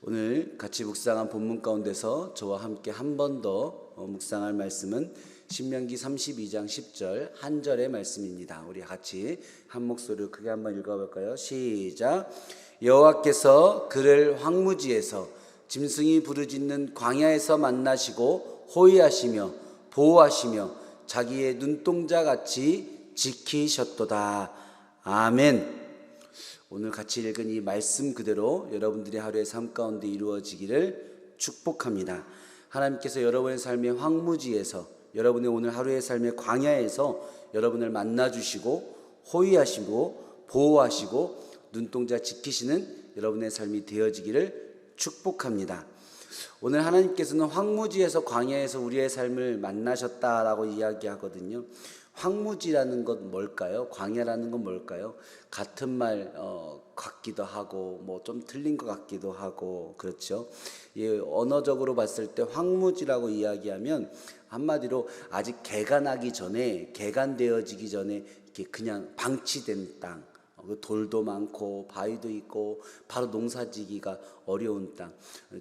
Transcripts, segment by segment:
오늘 같이 묵상한 본문 가운데서 저와 함께 한 번 더 묵상할 말씀은 신명기 32장 10절 한 절의 말씀입니다. 우리 같이 한 목소리로 크게 한번 읽어볼까요? 시작. 여호와께서 그를 황무지에서 짐승이 부르짖는 광야에서 만나시고 호위하시며 보호하시며 자기의 눈동자같이 지키셨도다. 아멘. 오늘 같이 읽은 이 말씀 그대로 여러분들의 하루의 삶 가운데 이루어지기를 축복합니다. 하나님께서 여러분의 삶의 황무지에서, 여러분의 오늘 하루의 삶의 광야에서 여러분을 만나주시고 호위하시고 보호하시고 눈동자 지키시는 여러분의 삶이 되어지기를 축복합니다. 오늘 하나님께서는 황무지에서 광야에서 우리의 삶을 만나셨다라고 이야기하거든요. 황무지라는 건 뭘까요? 광야라는 건 뭘까요? 같은 말 같기도 하고 뭐 좀 틀린 것 같기도 하고 그렇죠. 예, 언어적으로 봤을 때 황무지라고 이야기하면 한마디로 아직 개간하기 전에, 개간되어지기 전에 이렇게 그냥 방치된 땅, 돌도 많고 바위도 있고 바로 농사지기가 어려운 땅.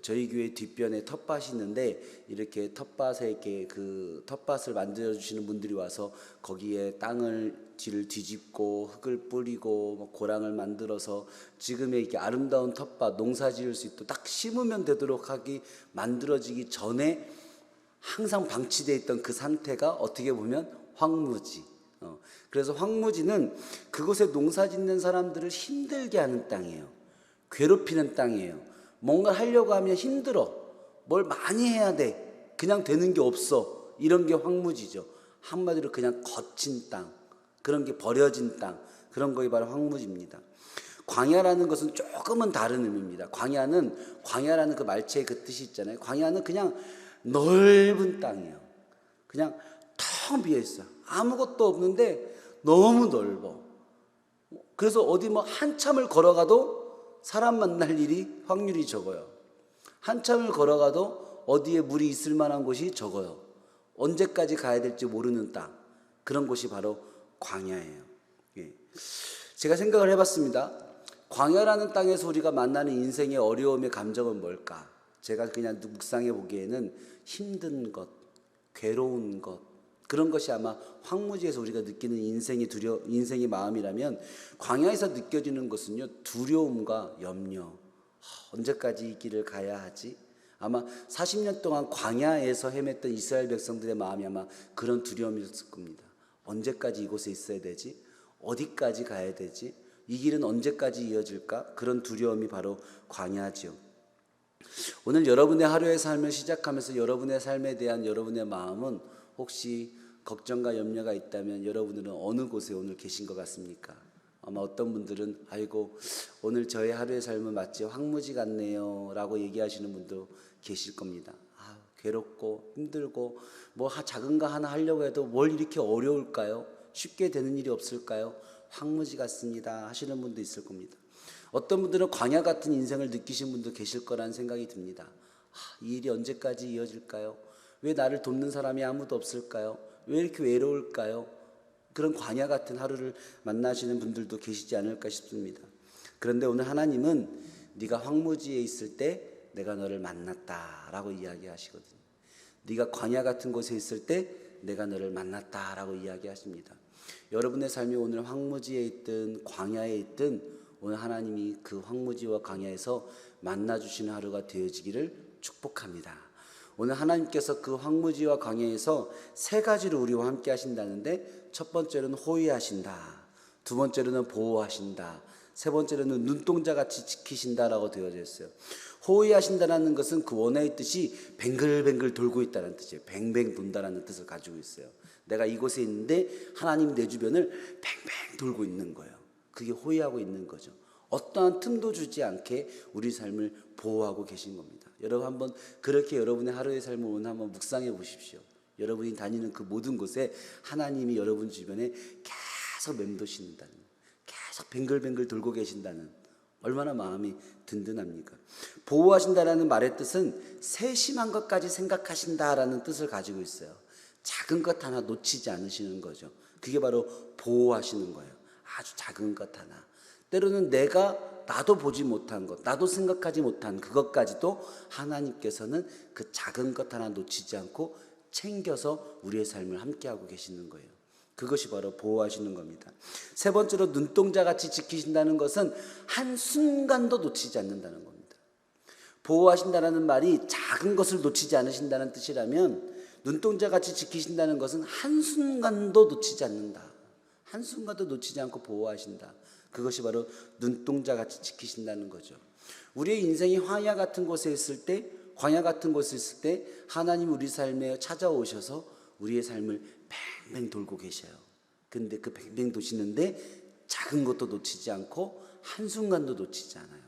저희 교회 뒷변에 텃밭이 있는데 이렇게 텃밭에 이렇게 그 텃밭을 만들어 주시는 분들이 와서 거기에 땅을 뒤집고 흙을 뿌리고 뭐 고랑을 만들어서 지금의 이렇게 아름다운 텃밭, 농사 지을 수 있도록 딱 심으면 되도록 하기 만들어지기 전에 항상 방치되어 있던 그 상태가 어떻게 보면 황무지. 그래서 황무지는 그곳에 농사 짓는 사람들을 힘들게 하는 땅이에요. 괴롭히는 땅이에요. 뭔가 하려고 하면 힘들어. 뭘 많이 해야 돼. 그냥 되는 게 없어. 이런 게 황무지죠. 한마디로 그냥 거친 땅, 그런 게 버려진 땅, 그런 것이 바로 황무지입니다. 광야라는 것은 조금은 다른 의미입니다. 광야라는 그 말체의 그 뜻이 있잖아요. 광야는 그냥 넓은 땅이에요. 그냥 텅 비어 있어. 아무것도 없는데 너무 넓어. 그래서 어디 뭐 한참을 걸어가도 사람 만날 일이 확률이 적어요. 한참을 걸어가도 어디에 물이 있을 만한 곳이 적어요. 언제까지 가야 될지 모르는 땅, 그런 곳이 바로 광야예요. 예. 제가 생각을 해봤습니다. 광야라는 땅에서 우리가 만나는 인생의 어려움의 감정은 뭘까? 제가 그냥 묵상해 보기에는 힘든 것, 괴로운 것, 그런 것이 아마 황무지에서 우리가 느끼는 인생의 마음이라면, 광야에서 느껴지는 것은요, 두려움과 염려. 언제까지 이 길을 가야 하지? 아마 40년 동안 광야에서 헤맸던 이스라엘 백성들의 마음이 아마 그런 두려움이었을 겁니다. 언제까지 이곳에 있어야 되지? 어디까지 가야 되지? 이 길은 언제까지 이어질까? 그런 두려움이 바로 광야지요. 오늘 여러분의 하루의 삶을 시작하면서 여러분의 삶에 대한 여러분의 마음은 혹시 걱정과 염려가 있다면 여러분들은 어느 곳에 오늘 계신 것 같습니까? 아마 어떤 분들은 아이고 오늘 저의 하루의 삶은 마치 황무지 같네요 라고 얘기하시는 분도 계실 겁니다. 괴롭고 힘들고 뭐 작은 거 하나 하려고 해도 뭘 이렇게 어려울까요? 쉽게 되는 일이 없을까요? 황무지 같습니다 하시는 분도 있을 겁니다. 어떤 분들은 광야 같은 인생을 느끼신 분도 계실 거라는 생각이 듭니다. 이 일이 언제까지 이어질까요? 왜 나를 돕는 사람이 아무도 없을까요? 왜 이렇게 외로울까요? 그런 광야 같은 하루를 만나시는 분들도 계시지 않을까 싶습니다. 그런데 오늘 하나님은 네가 황무지에 있을 때 내가 너를 만났다라고 이야기하시거든요. 네가 광야 같은 곳에 있을 때 내가 너를 만났다라고 이야기하십니다. 여러분의 삶이 오늘 황무지에 있든 광야에 있든 오늘 하나님이 그 황무지와 광야에서 만나주시는 하루가 되어지기를 축복합니다. 오늘 하나님께서 그 황무지와 광야에서 세 가지로 우리와 함께 하신다는데, 첫 번째로는 호위하신다, 두 번째로는 보호하신다, 세 번째로는 눈동자같이 지키신다라고 되어져 있어요. 호위하신다라는 것은 그 원어의 뜻이 뱅글뱅글 돌고 있다는 뜻이에요. 뱅뱅 돈다라는 뜻을 가지고 있어요. 내가 이곳에 있는데 하나님이 내 주변을 뱅뱅 돌고 있는 거예요. 그게 호위하고 있는 거죠. 어떠한 틈도 주지 않게 우리 삶을 보호하고 계신 겁니다. 여러분 한번 그렇게 여러분의 하루의 삶을 오늘 한번 묵상해 보십시오. 여러분이 다니는 그 모든 곳에 하나님이 여러분 주변에 계속 맴도신다는, 계속 뱅글뱅글 돌고 계신다는, 얼마나 마음이 든든합니까? 보호하신다라는 말의 뜻은 세심한 것까지 생각하신다라는 뜻을 가지고 있어요. 작은 것 하나 놓치지 않으시는 거죠. 그게 바로 보호하시는 거예요. 아주 작은 것 하나. 때로는 내가 나도 보지 못한 것, 나도 생각하지 못한 그것까지도 하나님께서는 그 작은 것 하나 놓치지 않고 챙겨서 우리의 삶을 함께하고 계시는 거예요. 그것이 바로 보호하시는 겁니다. 세 번째로 눈동자같이 지키신다는 것은 한순간도 놓치지 않는다는 겁니다. 보호하신다는 말이 작은 것을 놓치지 않으신다는 뜻이라면 눈동자같이 지키신다는 것은 한순간도 놓치지 않는다. 한순간도 놓치지 않고 보호하신다. 그것이 바로 눈동자같이 지키신다는 거죠. 우리의 인생이 광야 같은 곳에 있을 때 하나님 우리 삶에 찾아오셔서 우리의 삶을 뱅뱅 돌고 계셔요. 근데 그 뱅뱅 도시는데 작은 것도 놓치지 않고 한순간도 놓치지 않아요.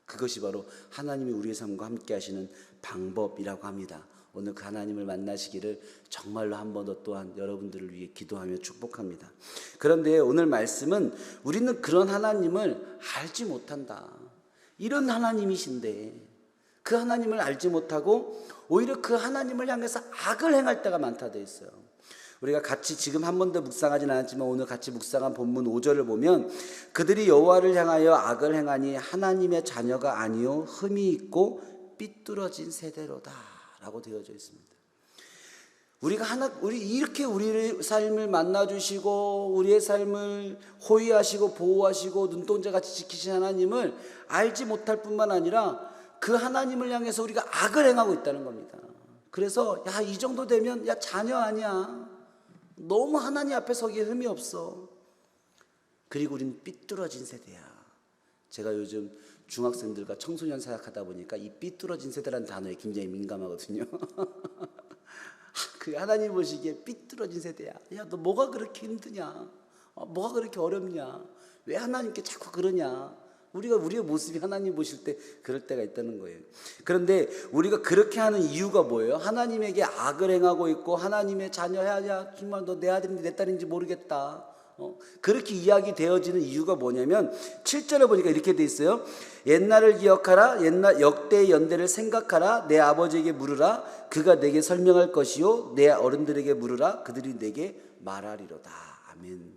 그것이 바로 하나님이 우리의 삶과 함께 하시는 방법이라고 합니다. 오늘 그 하나님을 만나시기를 정말로 한 번 더 또한 여러분들을 위해 기도하며 축복합니다. 그런데 오늘 말씀은 우리는 그런 하나님을 알지 못한다. 이런 하나님이신데 그 하나님을 알지 못하고 오히려 그 하나님을 향해서 악을 행할 때가 많다 되어 있어요. 우리가 같이 지금 한 번도 묵상하진 않았지만 오늘 같이 묵상한 본문 5절을 보면 그들이 여호와를 향하여 악을 행하니 하나님의 자녀가 아니요 흠이 있고 삐뚤어진 세대로다 라고 되어져 있습니다. 우리 이렇게 우리의 삶을 만나주시고 우리의 삶을 호위하시고 보호하시고 눈동자같이 지키신 하나님을 알지 못할 뿐만 아니라 그 하나님을 향해서 우리가 악을 행하고 있다는 겁니다. 그래서 이 정도 되면 자녀 아니야. 너무 하나님 앞에 서기에 흠이 없어. 그리고 우리는 삐뚤어진 세대야. 제가 요즘 중학생들과 청소년 사역하다 보니까 이 삐뚤어진 세대라는 단어에 굉장히 민감하거든요. 그 하나님 보시기에 삐뚤어진 세대야. 너 뭐가 그렇게 힘드냐? 뭐가 그렇게 어렵냐? 왜 하나님께 자꾸 그러냐? 우리의 모습이 하나님 보실 때 그럴 때가 있다는 거예요. 그런데 우리가 그렇게 하는 이유가 뭐예요? 하나님에게 악을 행하고 있고 하나님의 자녀야 정말 너 내 아들인지 내 딸인지 모르겠다. 그렇게 이야기 되어지는 이유가 뭐냐면 7절에 보니까 이렇게 돼 있어요. 옛날을 기억하라. 옛날 역대의 연대를 생각하라. 내 아버지에게 물으라. 그가 내게 설명할 것이요 내 어른들에게 물으라. 그들이 내게 말하리로다. 아멘.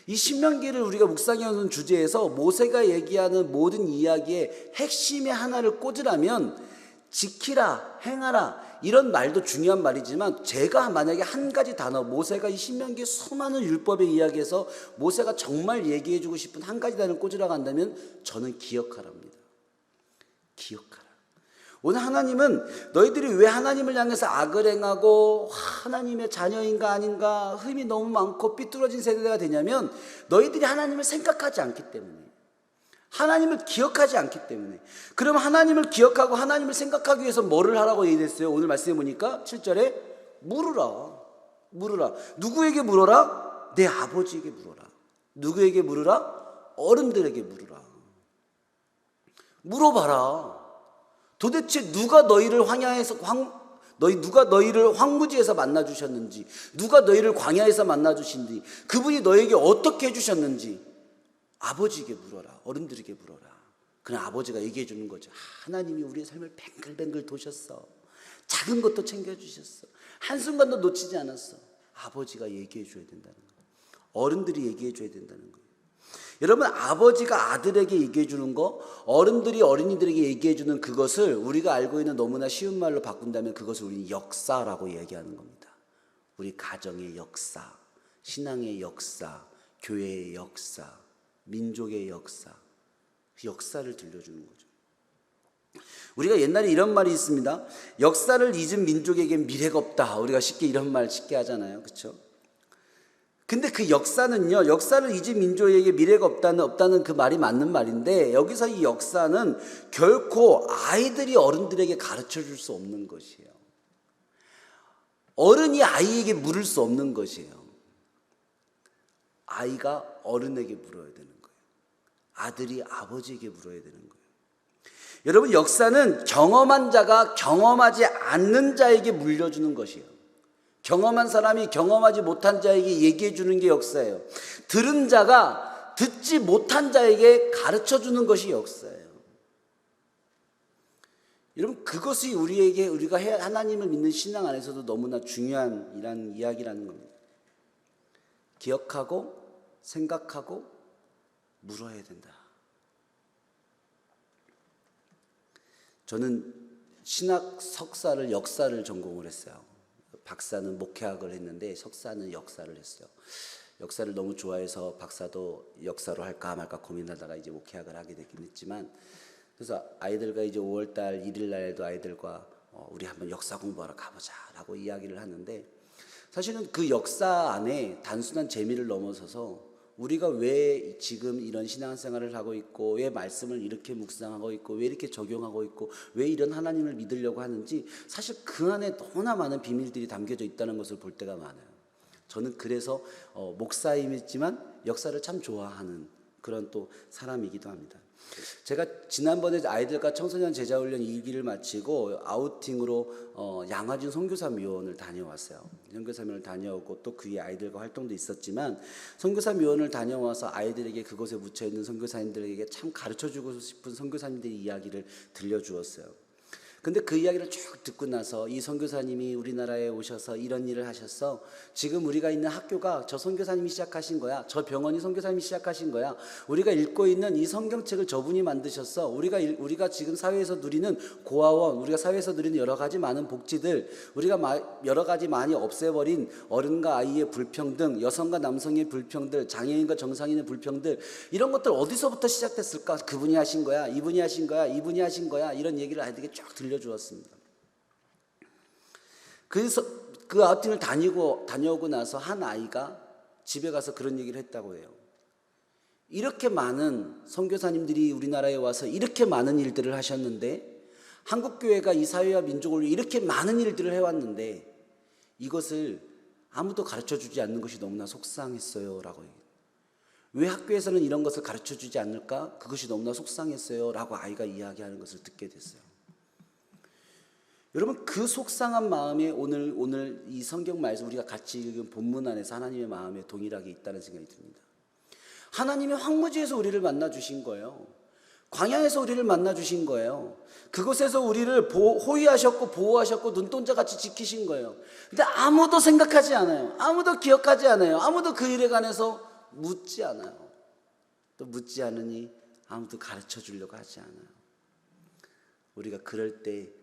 이 신명기를 우리가 묵상해오는 주제에서 모세가 얘기하는 모든 이야기의 핵심의 하나를 꽂으라면 지키라, 행하라 이런 말도 중요한 말이지만 제가 만약에 한 가지 단어 모세가 이 신명기 수많은 율법의 이야기에서 모세가 정말 얘기해주고 싶은 한 가지 단어를 꽂으라고 한다면 저는 기억하라입니다. 기억하라. 오늘 하나님은 너희들이 왜 하나님을 향해서 악을 행하고 하나님의 자녀인가 아닌가 흠이 너무 많고 삐뚤어진 세대가 되냐면 너희들이 하나님을 생각하지 않기 때문에 하나님을 기억하지 않기 때문에. 그럼 하나님을 기억하고 하나님을 생각하기 위해서 뭐를 하라고 얘기했어요? 오늘 말씀해 보니까 7절에 물으라. 누구에게 물어라? 내 아버지에게 물어라. 누구에게 물으라? 어른들에게 물으라. 물어봐라. 도대체 누가 너희를 누가 너희를 황무지에서 만나 주셨는지, 누가 너희를 광야에서 만나 주신지, 그분이 너에게 어떻게 해 주셨는지 아버지에게 물어라. 어른들에게 물어라. 그럼 아버지가 얘기해 주는 거죠. 하나님이 우리의 삶을 뱅글뱅글 도셨어. 작은 것도 챙겨주셨어. 한순간도 놓치지 않았어. 아버지가 얘기해 줘야 된다는 거예요. 어른들이 얘기해 줘야 된다는 거예요. 여러분, 아버지가 아들에게 얘기해 주는 거, 어른들이 어린이들에게 얘기해 주는 그것을 우리가 알고 있는 너무나 쉬운 말로 바꾼다면 그것을 우리는 역사라고 얘기하는 겁니다. 우리 가정의 역사, 신앙의 역사, 교회의 역사, 민족의 역사, 그 역사를 들려주는 거죠. 우리가 옛날에 이런 말이 있습니다. 역사를 잊은 민족에겐 미래가 없다. 우리가 이런 말 쉽게 하잖아요. 그렇죠? 근데 그 역사는요, 역사를 잊은 민족에게 미래가 없다는 그 말이 맞는 말인데, 여기서 이 역사는 결코 아이들이 어른들에게 가르쳐 줄 수 없는 것이에요. 어른이 아이에게 물을 수 없는 것이에요. 아이가 어른에게 물어야 되는 거예요. 아들이 아버지에게 물어야 되는 거예요. 여러분, 역사는 경험한 자가 경험하지 않는 자에게 물려주는 것이에요. 경험한 사람이 경험하지 못한 자에게 얘기해 주는 게 역사예요. 들은 자가 듣지 못한 자에게 가르쳐 주는 것이 역사예요. 여러분, 그것이 우리가 하나님을 믿는 신앙 안에서도 너무나 중요한 이야기라는 겁니다. 기억하고 생각하고 물어야 된다. 저는 신학 석사를 역사를 전공을 했어요. 박사는 목회학을 했는데 석사는 역사를 했어요. 역사를 너무 좋아해서 박사도 역사로 할까 말까 고민하다가 이제 목회학을 하게 되긴 했지만, 그래서 아이들과 이제 5월달 1일 날에도 아이들과 우리 한번 역사 공부하러 가보자라고 이야기를 하는데, 사실은 그 역사 안에 단순한 재미를 넘어서서 우리가 왜 지금 이런 신앙생활을 하고 있고, 왜 말씀을 이렇게 묵상하고 있고, 왜 이렇게 적용하고 있고, 왜 이런 하나님을 믿으려고 하는지, 사실 그 안에 너무나 많은 비밀들이 담겨져 있다는 것을 볼 때가 많아요. 저는 그래서 목사이지만 역사를 참 좋아하는 그런 또 사람이기도 합니다. 제가 지난번에 아이들과 청소년 제자훈련 2기를 마치고 아우팅으로 양화진 선교사미원을 다녀왔어요. 선교사미원을 다녀오고 또 그 위에 아이들과 활동도 있었지만, 선교사미원을 다녀와서 아이들에게 그곳에 묻혀있는 선교사님들에게 참 가르쳐주고 싶은 선교사님들의 이야기를 들려주었어요. 근데 그 이야기를 쭉 듣고 나서 이 선교사님이 우리나라에 오셔서 이런 일을 하셔서 지금 우리가 있는 학교가 저 선교사님이 시작하신 거야. 저 병원이 선교사님이 시작하신 거야. 우리가 읽고 있는 이 성경책을 저분이 만드셨어. 우리가 지금 사회에서 누리는 고아원, 우리가 사회에서 누리는 여러 가지 많은 복지들, 우리가 여러 가지 많이 없애버린 어른과 아이의 불평등, 여성과 남성의 불평등, 장애인과 정상인의 불평등, 이런 것들 어디서부터 시작됐을까? 그분이 하신 거야. 이분이 하신 거야. 이분이 하신 거야. 이런 얘기를 아이들에게 쭉 들려주었습니다. 그래서 그 아우팅을 다녀오고 나서 한 아이가 집에 가서 그런 얘기를 했다고 해요. 이렇게 많은 선교사님들이 우리나라에 와서 이렇게 많은 일들을 하셨는데, 한국교회가 이 사회와 민족을 위해 이렇게 많은 일들을 해왔는데 이것을 아무도 가르쳐주지 않는 것이 너무나 속상했어요 라고 얘기해요. 왜 학교에서는 이런 것을 가르쳐주지 않을까? 그것이 너무나 속상했어요 라고 아이가 이야기하는 것을 듣게 됐어요. 여러분, 그 속상한 마음에 오늘 이 성경 말씀 우리가 같이 읽은 본문 안에서 하나님의 마음에 동일하게 있다는 생각이 듭니다. 하나님이 황무지에서 우리를 만나 주신 거예요. 광야에서 우리를 만나 주신 거예요. 그곳에서 우리를 호위하셨고 보호하셨고 눈동자같이 지키신 거예요. 근데 아무도 생각하지 않아요. 아무도 기억하지 않아요. 아무도 그 일에 관해서 묻지 않아요. 또 묻지 않으니 아무도 가르쳐 주려고 하지 않아요. 우리가 그럴 때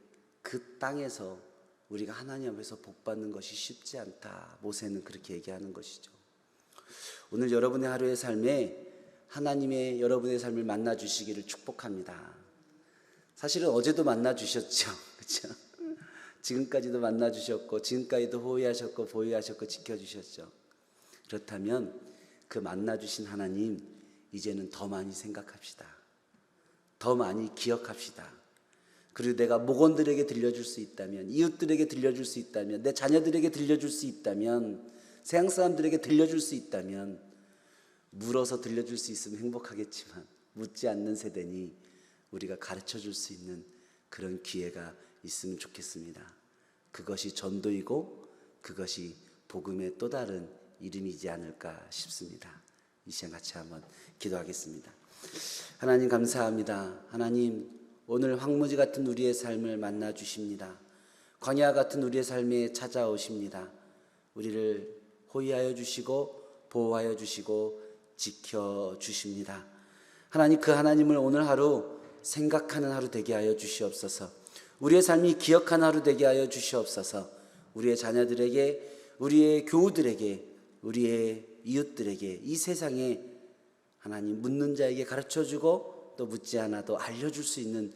그 땅에서 우리가 하나님 앞에서 복받는 것이 쉽지 않다. 모세는 그렇게 얘기하는 것이죠. 오늘 여러분의 하루의 삶에 하나님의 여러분의 삶을 만나 주시기를 축복합니다. 사실은 어제도 만나 주셨죠. 그렇죠? 지금까지도 만나 주셨고, 지금까지도 호위하셨고 보호하셨고 지켜주셨죠. 그렇다면 그 만나 주신 하나님, 이제는 더 많이 생각합시다. 더 많이 기억합시다. 그리고 내가 목원들에게 들려줄 수 있다면, 이웃들에게 들려줄 수 있다면, 내 자녀들에게 들려줄 수 있다면, 세상 사람들에게 들려줄 수 있다면, 물어서 들려줄 수 있으면 행복하겠지만 묻지 않는 세대니 우리가 가르쳐줄 수 있는 그런 기회가 있으면 좋겠습니다. 그것이 전도이고 그것이 복음의 또 다른 이름이지 않을까 싶습니다. 이 시간 같이 한번 기도하겠습니다. 하나님 감사합니다. 하나님, 오늘 황무지 같은 우리의 삶을 만나 주십니다. 광야 같은 우리의 삶에 찾아오십니다. 우리를 호위하여 주시고 보호하여 주시고 지켜주십니다. 하나님, 그 하나님을 오늘 하루 생각하는 하루 되게 하여 주시옵소서. 우리의 삶이 기억하는 하루 되게 하여 주시옵소서. 우리의 자녀들에게, 우리의 교우들에게, 우리의 이웃들에게, 이 세상에 하나님 묻는 자에게 가르쳐주고 또 묻지 않아도 알려줄 수 있는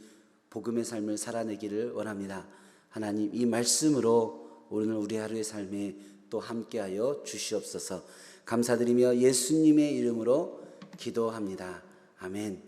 복음의 삶을 살아내기를 원합니다. 하나님, 이 말씀으로 오늘 우리 하루의 삶에 또 함께하여 주시옵소서. 감사드리며 예수님의 이름으로 기도합니다. 아멘.